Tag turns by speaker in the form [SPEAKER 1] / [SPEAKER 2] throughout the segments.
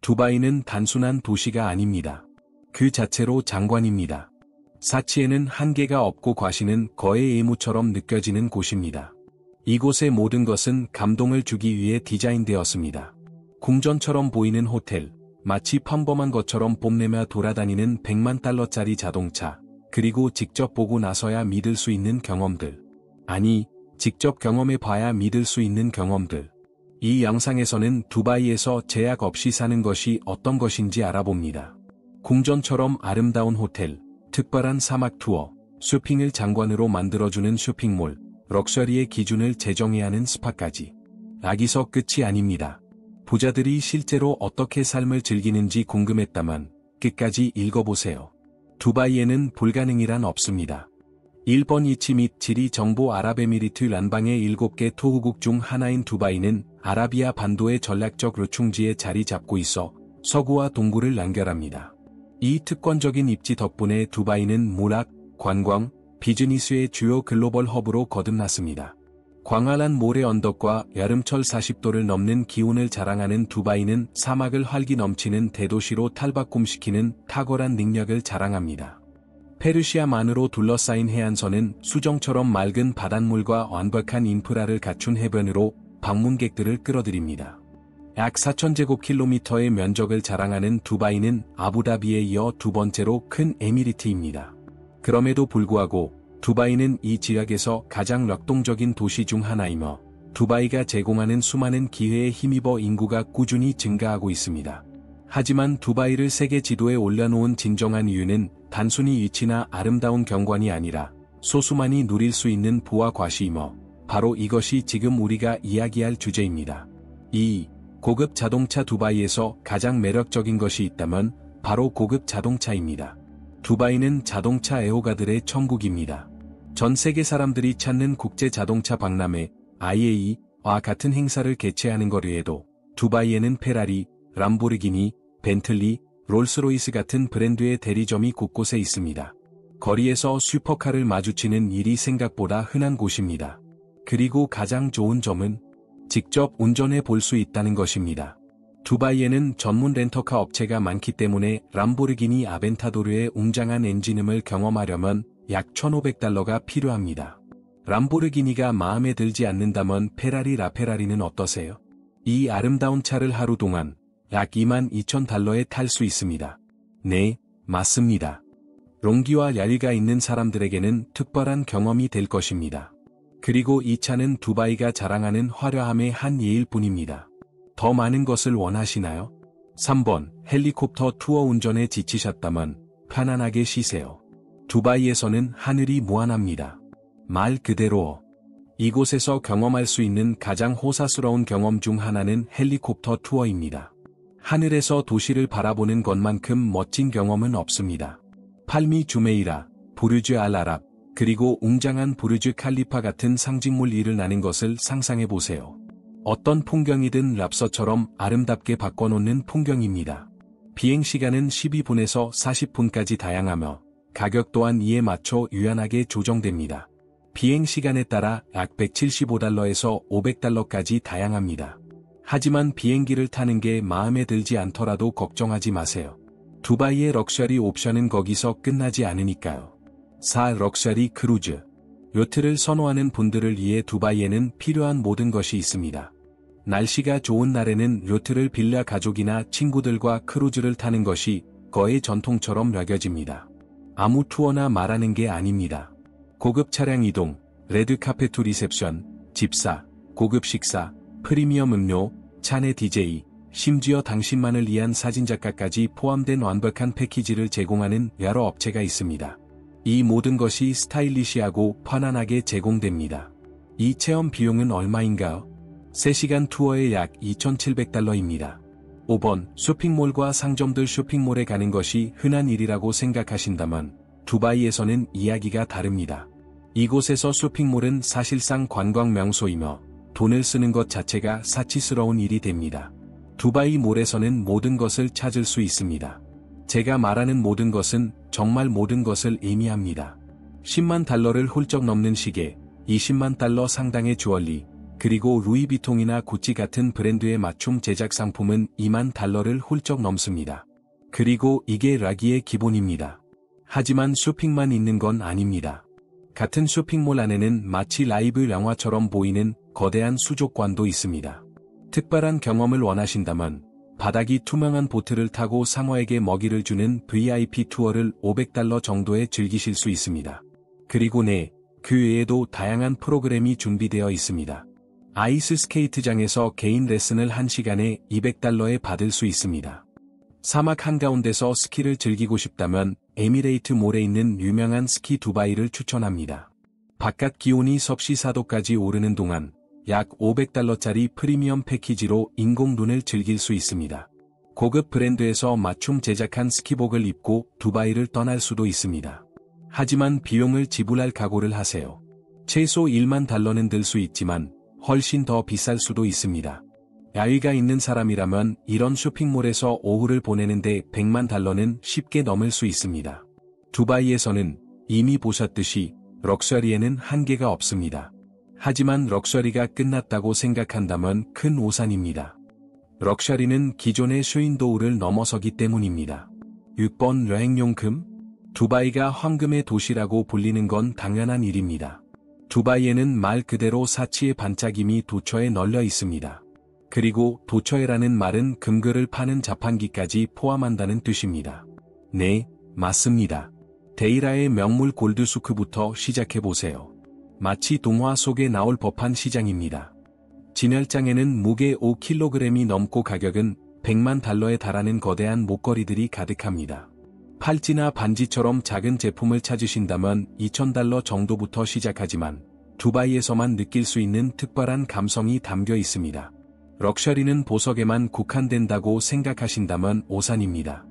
[SPEAKER 1] 두바이는 단순한 도시가 아닙니다. 그 자체로 장관입니다. 사치에는 한계가 없고 과시는 거의 의무처럼 느껴지는 곳입니다. 이곳의 모든 것은 감동을 주기 위해 디자인되었습니다. 궁전처럼 보이는 호텔, 마치 평범한 것처럼 뽐내며 돌아다니는 100만 달러짜리 자동차, 그리고 직접 보고 나서야 믿을 수 있는 경험들. 아니, 직접 경험해 봐야 믿을 수 있는 경험들. 이 영상에서는 두바이에서 제약 없이 사는 것이 어떤 것인지 알아봅니다. 궁전처럼 아름다운 호텔, 특별한 사막 투어, 쇼핑을 장관으로 만들어주는 쇼핑몰, 럭셔리의 기준을 제정해야 하는 스파까지. 여기서 끝이 아닙니다. 부자들이 실제로 어떻게 삶을 즐기는지 궁금했다면 끝까지 읽어보세요. 두바이에는 불가능이란 없습니다. 일본 이치 및 지리 정보 아랍에미리트 란방의 7개 토호국 중 하나인 두바이는 아라비아 반도의 전략적 요충지에 자리 잡고 있어 서구와 동구를 연결합니다. 이 특권적인 입지 덕분에 두바이는 문학, 관광, 비즈니스의 주요 글로벌 허브로 거듭났습니다. 광활한 모래 언덕과 여름철 40도를 넘는 기온을 자랑하는 두바이는 사막을 활기 넘치는 대도시로 탈바꿈시키는 탁월한 능력을 자랑합니다. 페르시아만으로 둘러싸인 해안선은 수정처럼 맑은 바닷물과 완벽한 인프라를 갖춘 해변으로 방문객들을 끌어들입니다. 약 4,000제곱킬로미터의 면적을 자랑하는 두바이는 아부다비에 이어 두 번째로 큰 에미리트입니다. 그럼에도 불구하고 두바이는 이 지역에서 가장 역동적인 도시 중 하나이며 두바이가 제공하는 수많은 기회에 힘입어 인구가 꾸준히 증가하고 있습니다. 하지만 두바이를 세계 지도에 올려놓은 진정한 이유는 단순히 위치나 아름다운 경관이 아니라 소수만이 누릴 수 있는 부와 과시이며 바로 이것이 지금 우리가 이야기할 주제입니다. 이 고급 자동차 두바이에서 가장 매력적인 것이 있다면 바로 고급 자동차입니다. 두바이는 자동차 애호가들의 천국입니다. 전 세계 사람들이 찾는 국제 자동차 박람회 IAE와 같은 행사를 개최하는 것 외에도 두바이에는 페라리, 람보르기니, 벤틀리, 롤스로이스 같은 브랜드의 대리점이 곳곳에 있습니다. 거리에서 슈퍼카를 마주치는 일이 생각보다 흔한 곳입니다. 그리고 가장 좋은 점은 직접 운전해 볼 수 있다는 것입니다. 두바이에는 전문 렌터카 업체가 많기 때문에 람보르기니 아벤타도르의 웅장한 엔진음을 경험하려면 약 1,500달러가 필요합니다. 람보르기니가 마음에 들지 않는다면 페라리 라페라리는 어떠세요? 이 아름다운 차를 하루 동안 약 22,000달러에 탈 수 있습니다. 네, 맞습니다. 롱기와 야리가 있는 사람들에게는 특별한 경험이 될 것입니다. 그리고 이 차는 두바이가 자랑하는 화려함의 한 예일 뿐입니다. 더 많은 것을 원하시나요? 3번, 헬리콥터 투어 운전에 지치셨다면 편안하게 쉬세요. 두바이에서는 하늘이 무한합니다. 말 그대로 이곳에서 경험할 수 있는 가장 호사스러운 경험 중 하나는 헬리콥터 투어입니다. 하늘에서 도시를 바라보는 것만큼 멋진 경험은 없습니다. 팔미 주메이라, 부르즈 알 아랍, 그리고 웅장한 부르즈 칼리파 같은 상징물 일을 나는 것을 상상해보세요. 어떤 풍경이든 랍서처럼 아름답게 바꿔놓는 풍경입니다. 비행시간은 12분에서 40분까지 다양하며 가격 또한 이에 맞춰 유연하게 조정됩니다. 비행시간에 따라 약 175달러에서 500달러까지 다양합니다. 하지만 비행기를 타는 게 마음에 들지 않더라도 걱정하지 마세요. 두바이의 럭셔리 옵션은 거기서 끝나지 않으니까요. 4. 럭셔리 크루즈. 요트를 선호하는 분들을 위해 두바이에는 필요한 모든 것이 있습니다. 날씨가 좋은 날에는 요트를 빌려 가족이나 친구들과 크루즈를 타는 것이 거의 전통처럼 여겨집니다. 아무 투어나 말하는 게 아닙니다. 고급 차량 이동, 레드카페트 리셉션, 집사, 고급 식사, 프리미엄 음료, 차내 DJ, 심지어 당신만을 위한 사진작가까지 포함된 완벽한 패키지를 제공하는 여러 업체가 있습니다. 이 모든 것이 스타일리시하고 편안하게 제공됩니다. 이 체험 비용은 얼마인가요? 3시간 투어에 약 2,700달러입니다. 5번, 쇼핑몰과 상점들. 쇼핑몰에 가는 것이 흔한 일이라고 생각하신다면 두바이에서는 이야기가 다릅니다. 이곳에서 쇼핑몰은 사실상 관광 명소이며 돈을 쓰는 것 자체가 사치스러운 일이 됩니다. 두바이 몰에서는 모든 것을 찾을 수 있습니다. 제가 말하는 모든 것은 정말 모든 것을 의미합니다. 10만 달러를 훌쩍 넘는 시계, 20만 달러 상당의 주얼리, 그리고 루이비통이나 구찌 같은 브랜드의 맞춤 제작 상품은 2만 달러를 훌쩍 넘습니다. 그리고 이게 라기의 기본입니다. 하지만 쇼핑만 있는 건 아닙니다. 같은 쇼핑몰 안에는 마치 라이브 영화처럼 보이는 거대한 수족관도 있습니다. 특별한 경험을 원하신다면 바닥이 투명한 보트를 타고 상어에게 먹이를 주는 VIP 투어를 500달러 정도에 즐기실 수 있습니다. 그리고 그 외에도 다양한 프로그램이 준비되어 있습니다. 아이스 스케이트장에서 개인 레슨을 1시간에 200달러에 받을 수 있습니다. 사막 한가운데서 스키를 즐기고 싶다면 에미레이트 몰에 있는 유명한 스키 두바이를 추천합니다. 바깥 기온이 섭씨 4도까지 오르는 동안 약 500달러짜리 프리미엄 패키지로 인공 눈을 즐길 수 있습니다. 고급 브랜드에서 맞춤 제작한 스키복을 입고 두바이를 떠날 수도 있습니다. 하지만 비용을 지불할 각오를 하세요. 최소 1만 달러는 들 수 있지만 훨씬 더 비쌀 수도 있습니다. 야유가 있는 사람이라면 이런 쇼핑몰에서 오후를 보내는데 100만 달러는 쉽게 넘을 수 있습니다. 두바이에서는 이미 보셨듯이 럭셔리에는 한계가 없습니다. 하지만 럭셔리가 끝났다고 생각한다면 큰 오산입니다. 럭셔리는 기존의 쇼윈도우를 넘어서기 때문입니다. 6번 여행용 금? 두바이가 황금의 도시라고 불리는 건 당연한 일입니다. 두바이에는 말 그대로 사치의 반짝임이 도처에 널려 있습니다. 그리고 도처에라는 말은 금괴를 파는 자판기까지 포함한다는 뜻입니다. 네, 맞습니다. 데이라의 명물 골드수크부터 시작해보세요. 마치 동화 속에 나올 법한 시장입니다. 진열장에는 무게 5kg이 넘고 가격은 100만 달러에 달하는 거대한 목걸이들이 가득합니다. 팔찌나 반지처럼 작은 제품을 찾으신다면 2,000달러 정도부터 시작하지만 두바이에서만 느낄 수 있는 특별한 감성이 담겨 있습니다. 럭셔리는 보석에만 국한된다고 생각하신다면 오산입니다.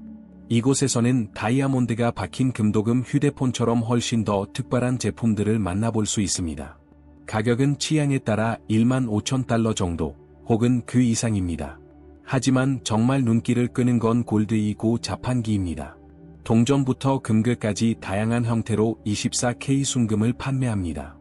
[SPEAKER 1] 이곳에서는 다이아몬드가 박힌 금도금 휴대폰처럼 훨씬 더 특별한 제품들을 만나볼 수 있습니다. 가격은 취향에 따라 1만 5천 달러 정도 혹은 그 이상입니다. 하지만 정말 눈길을 끄는 건 골드이고 자판기입니다. 동전부터 금괴까지 다양한 형태로 24K 순금을 판매합니다.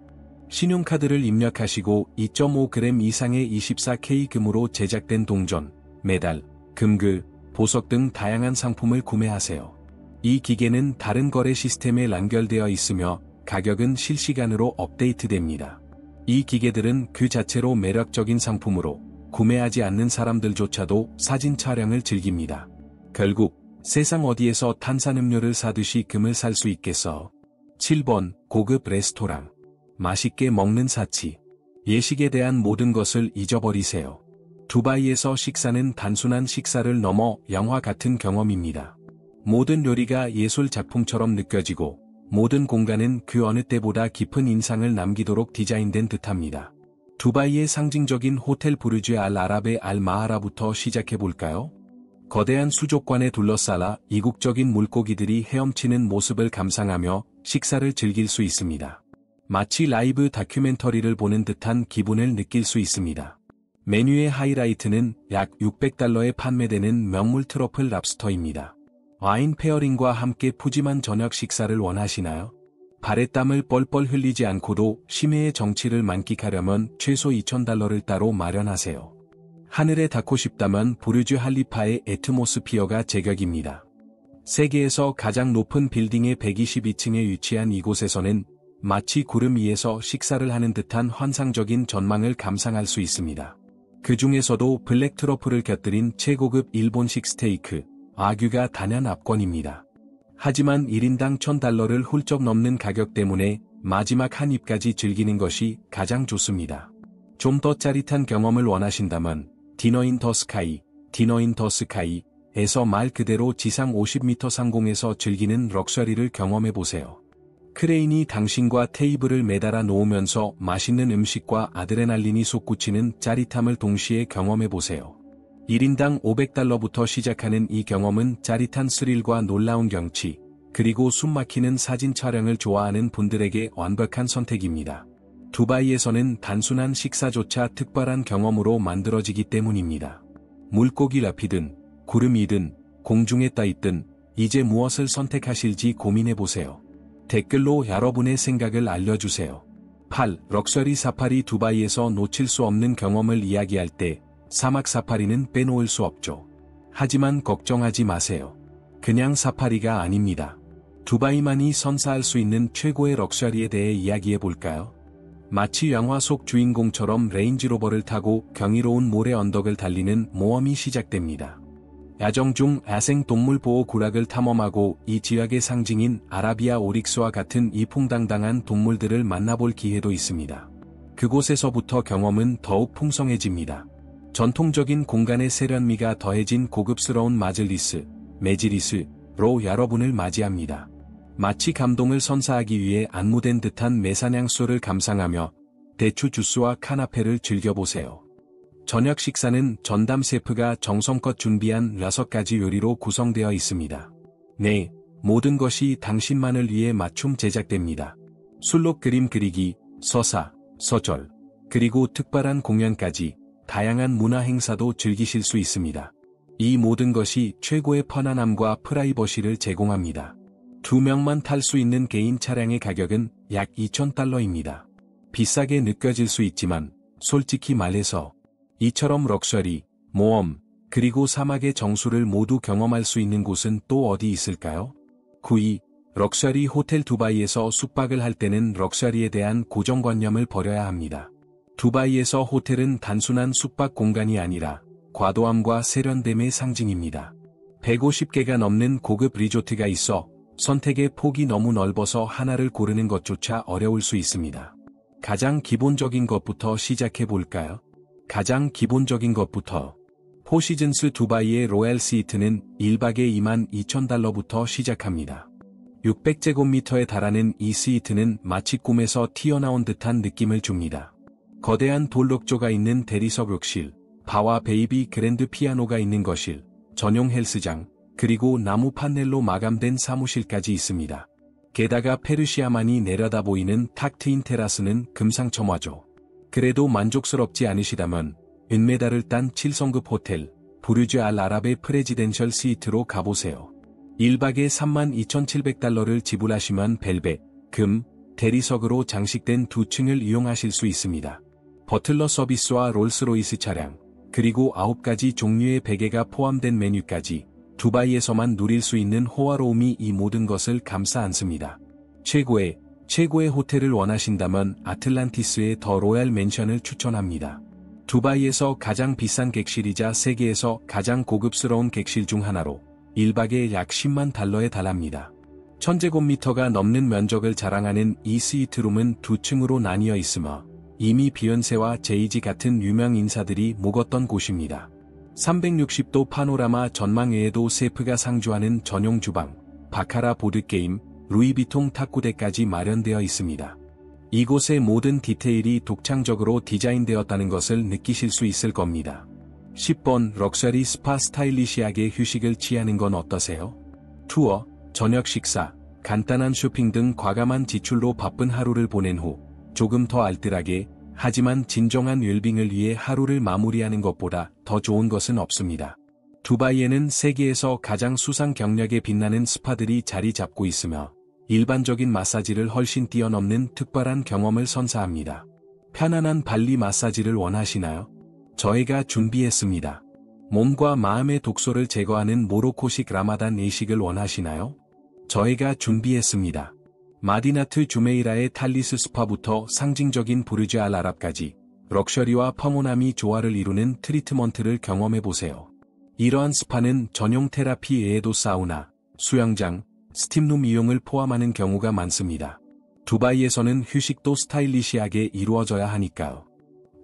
[SPEAKER 1] 신용카드를 입력하시고 2.5g 이상의 24K 금으로 제작된 동전, 메달, 금괴, 보석 등 다양한 상품을 구매하세요. 이 기계는 다른 거래 시스템에 연결되어 있으며 가격은 실시간으로 업데이트됩니다. 이 기계들은 그 자체로 매력적인 상품으로 구매하지 않는 사람들조차도 사진 촬영을 즐깁니다. 결국 세상 어디에서 탄산음료를 사듯이 금을 살 수 있겠어. 7번 고급 레스토랑. 맛있게 먹는 사치. 예식에 대한 모든 것을 잊어버리세요. 두바이에서 식사는 단순한 식사를 넘어 영화 같은 경험입니다. 모든 요리가 예술 작품처럼 느껴지고 모든 공간은 그 어느 때보다 깊은 인상을 남기도록 디자인된 듯합니다. 두바이의 상징적인 호텔 부르즈 알 아라베 알 마하라부터 시작해볼까요? 거대한 수족관에 둘러싸라 이국적인 물고기들이 헤엄치는 모습을 감상하며 식사를 즐길 수 있습니다. 마치 라이브 다큐멘터리를 보는 듯한 기분을 느낄 수 있습니다. 메뉴의 하이라이트는 약 600달러에 판매되는 명물 트러플 랍스터입니다. 와인 페어링과 함께 푸짐한 저녁 식사를 원하시나요? 발에 땀을 뻘뻘 흘리지 않고도 심해의 정취를 만끽하려면 최소 2,000달러를 따로 마련하세요. 하늘에 닿고 싶다면 부르즈 할리파의 애트모스피어가 제격입니다. 세계에서 가장 높은 빌딩의 122층에 위치한 이곳에서는 마치 구름 위에서 식사를 하는 듯한 환상적인 전망을 감상할 수 있습니다. 그 중에서도 블랙 트러플을 곁들인 최고급 일본식 스테이크, 와규가 단연 압권입니다. 하지만 1인당 1,000달러를 훌쩍 넘는 가격 때문에 마지막 한 입까지 즐기는 것이 가장 좋습니다. 좀 더 짜릿한 경험을 원하신다면 디너 인 더 스카이에서 말 그대로 지상 50m 상공에서 즐기는 럭셔리를 경험해보세요. 크레인이 당신과 테이블을 매달아 놓으면서 맛있는 음식과 아드레날린이 솟구치는 짜릿함을 동시에 경험해보세요. 1인당 500달러부터 시작하는 이 경험은 짜릿한 스릴과 놀라운 경치, 그리고 숨막히는 사진 촬영을 좋아하는 분들에게 완벽한 선택입니다. 두바이에서는 단순한 식사조차 특별한 경험으로 만들어지기 때문입니다. 물고기 라피든, 구름이든, 공중에 떠있든, 이제 무엇을 선택하실지 고민해보세요. 댓글로 여러분의 생각을 알려주세요. 8. 럭셔리 사파리. 두바이에서 놓칠 수 없는 경험을 이야기할 때 사막 사파리는 빼놓을 수 없죠. 하지만 걱정하지 마세요. 그냥 사파리가 아닙니다. 두바이만이 선사할 수 있는 최고의 럭셔리에 대해 이야기해 볼까요? 마치 영화 속 주인공처럼 레인지로버를 타고 경이로운 모래 언덕을 달리는 모험이 시작됩니다. 야정 중 야생 동물 보호 구락을 탐험하고 이 지역의 상징인 아라비아 오릭스와 같은 이풍당당한 동물들을 만나볼 기회도 있습니다. 그곳에서부터 경험은 더욱 풍성해집니다. 전통적인 공간의 세련미가 더해진 고급스러운 마즐리스, 매지리스로 여러분을 맞이합니다. 마치 감동을 선사하기 위해 안무된 듯한 매사냥소를 감상하며 대추 주스와 카나페를 즐겨보세요. 저녁 식사는 전담 셰프가 정성껏 준비한 6가지 요리로 구성되어 있습니다. 네, 모든 것이 당신만을 위해 맞춤 제작됩니다. 술록 그림 그리기, 서사, 서절, 그리고 특별한 공연까지 다양한 문화 행사도 즐기실 수 있습니다. 이 모든 것이 최고의 편안함과 프라이버시를 제공합니다. 2명만 탈 수 있는 개인 차량의 가격은 약 $2,000입니다. 비싸게 느껴질 수 있지만 솔직히 말해서 이처럼 럭셔리, 모험, 그리고 사막의 정수를 모두 경험할 수 있는 곳은 또 어디 있을까요? 9. 럭셔리 호텔. 두바이에서 숙박을 할 때는 럭셔리에 대한 고정관념을 버려야 합니다. 두바이에서 호텔은 단순한 숙박 공간이 아니라 과도함과 세련됨의 상징입니다. 150개가 넘는 고급 리조트가 있어 선택의 폭이 너무 넓어서 하나를 고르는 것조차 어려울 수 있습니다. 가장 기본적인 것부터 시작해 볼까요? 가장 기본적인 것부터. 포시즌스 두바이의 로얄 스위트는 1박에 $22,000부터 시작합니다. 600제곱미터에 달하는 이 스위트는 마치 꿈에서 튀어나온 듯한 느낌을 줍니다. 거대한 돌록조가 있는 대리석 욕실, 바와 베이비 그랜드 피아노가 있는 거실, 전용 헬스장, 그리고 나무 판넬로 마감된 사무실까지 있습니다. 게다가 페르시아만이 내려다 보이는 탁 트인 테라스는 금상첨화죠. 그래도 만족스럽지 않으시다면 은메달을 딴 7성급 호텔 부르즈 알 아랍의 프레지덴셜 스위트로 가보세요. 1박에 $32,700를 지불하시면 벨벳, 금, 대리석으로 장식된 2층을 이용하실 수 있습니다. 버틀러 서비스와 롤스로이스 차량, 그리고 9가지 종류의 베개가 포함된 메뉴까지 두바이에서만 누릴 수 있는 호화로움이 이 모든 것을 감싸 안습니다. 최고의 호텔을 원하신다면 아틀란티스의 더 로얄 맨션을 추천합니다. 두바이에서 가장 비싼 객실이자 세계에서 가장 고급스러운 객실 중 하나로 1박에 약 $100,000에 달합니다. 1000제곱미터가 넘는 면적을 자랑하는 이 스위트룸은 2층으로 나뉘어 있으며 이미 비욘세와 제이지 같은 유명 인사들이 묵었던 곳입니다. 360도 파노라마 전망 외에도 셰프가 상주하는 전용 주방, 바카라 보드게임, 루이비통 탁구대까지 마련되어 있습니다. 이곳의 모든 디테일이 독창적으로 디자인되었다는 것을 느끼실 수 있을 겁니다. 10번 럭셔리 스파. 스타일리시하게 휴식을 취하는 건 어떠세요? 투어, 저녁 식사, 간단한 쇼핑 등 과감한 지출로 바쁜 하루를 보낸 후 조금 더 알뜰하게 하지만 진정한 웰빙을 위해 하루를 마무리하는 것보다 더 좋은 것은 없습니다. 두바이에는 세계에서 가장 수상 경력에 빛나는 스파들이 자리 잡고 있으며 일반적인 마사지를 훨씬 뛰어넘는 특별한 경험을 선사합니다. 편안한 발리 마사지를 원하시나요? 저희가 준비했습니다. 몸과 마음의 독소를 제거하는 모로코식 라마단 예식을 원하시나요? 저희가 준비했습니다. 마디나트 주메이라의 탈리스 스파부터 상징적인 부르즈 알 아랍까지 럭셔리와 평온함이 조화를 이루는 트리트먼트를 경험해보세요. 이러한 스파는 전용 테라피 외에도 사우나, 수영장, 스팀룸 이용을 포함하는 경우가 많습니다. 두바이에서는 휴식도 스타일리시하게 이루어져야 하니까요.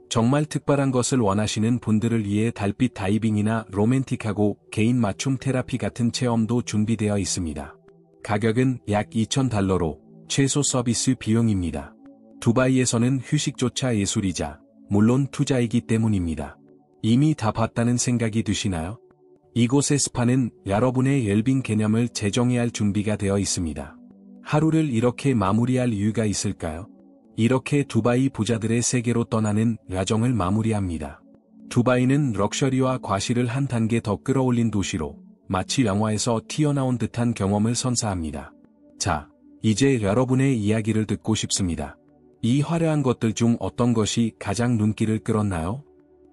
[SPEAKER 1] 정말 특별한 것을 원하시는 분들을 위해 달빛 다이빙이나 로맨틱하고 개인 맞춤 테라피 같은 체험도 준비되어 있습니다. 가격은 약 $2,000로 최소 서비스 비용입니다. 두바이에서는 휴식조차 예술이자 물론 투자이기 때문입니다. 이미 다 봤다는 생각이 드시나요? 이곳의 스파는 여러분의 웰빙 개념을 재정해야 할 준비가 되어 있습니다. 하루를 이렇게 마무리할 이유가 있을까요? 이렇게 두바이 부자들의 세계로 떠나는 야정을 마무리합니다. 두바이는 럭셔리와 과실을 한 단계 더 끌어올린 도시로 마치 영화에서 튀어나온 듯한 경험을 선사합니다. 자, 이제 여러분의 이야기를 듣고 싶습니다. 이 화려한 것들 중 어떤 것이 가장 눈길을 끌었나요?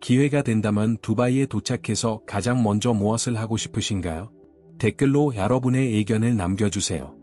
[SPEAKER 1] 기회가 된다면 두바이에 도착해서 가장 먼저 무엇을 하고 싶으신가요? 댓글로 여러분의 의견을 남겨주세요.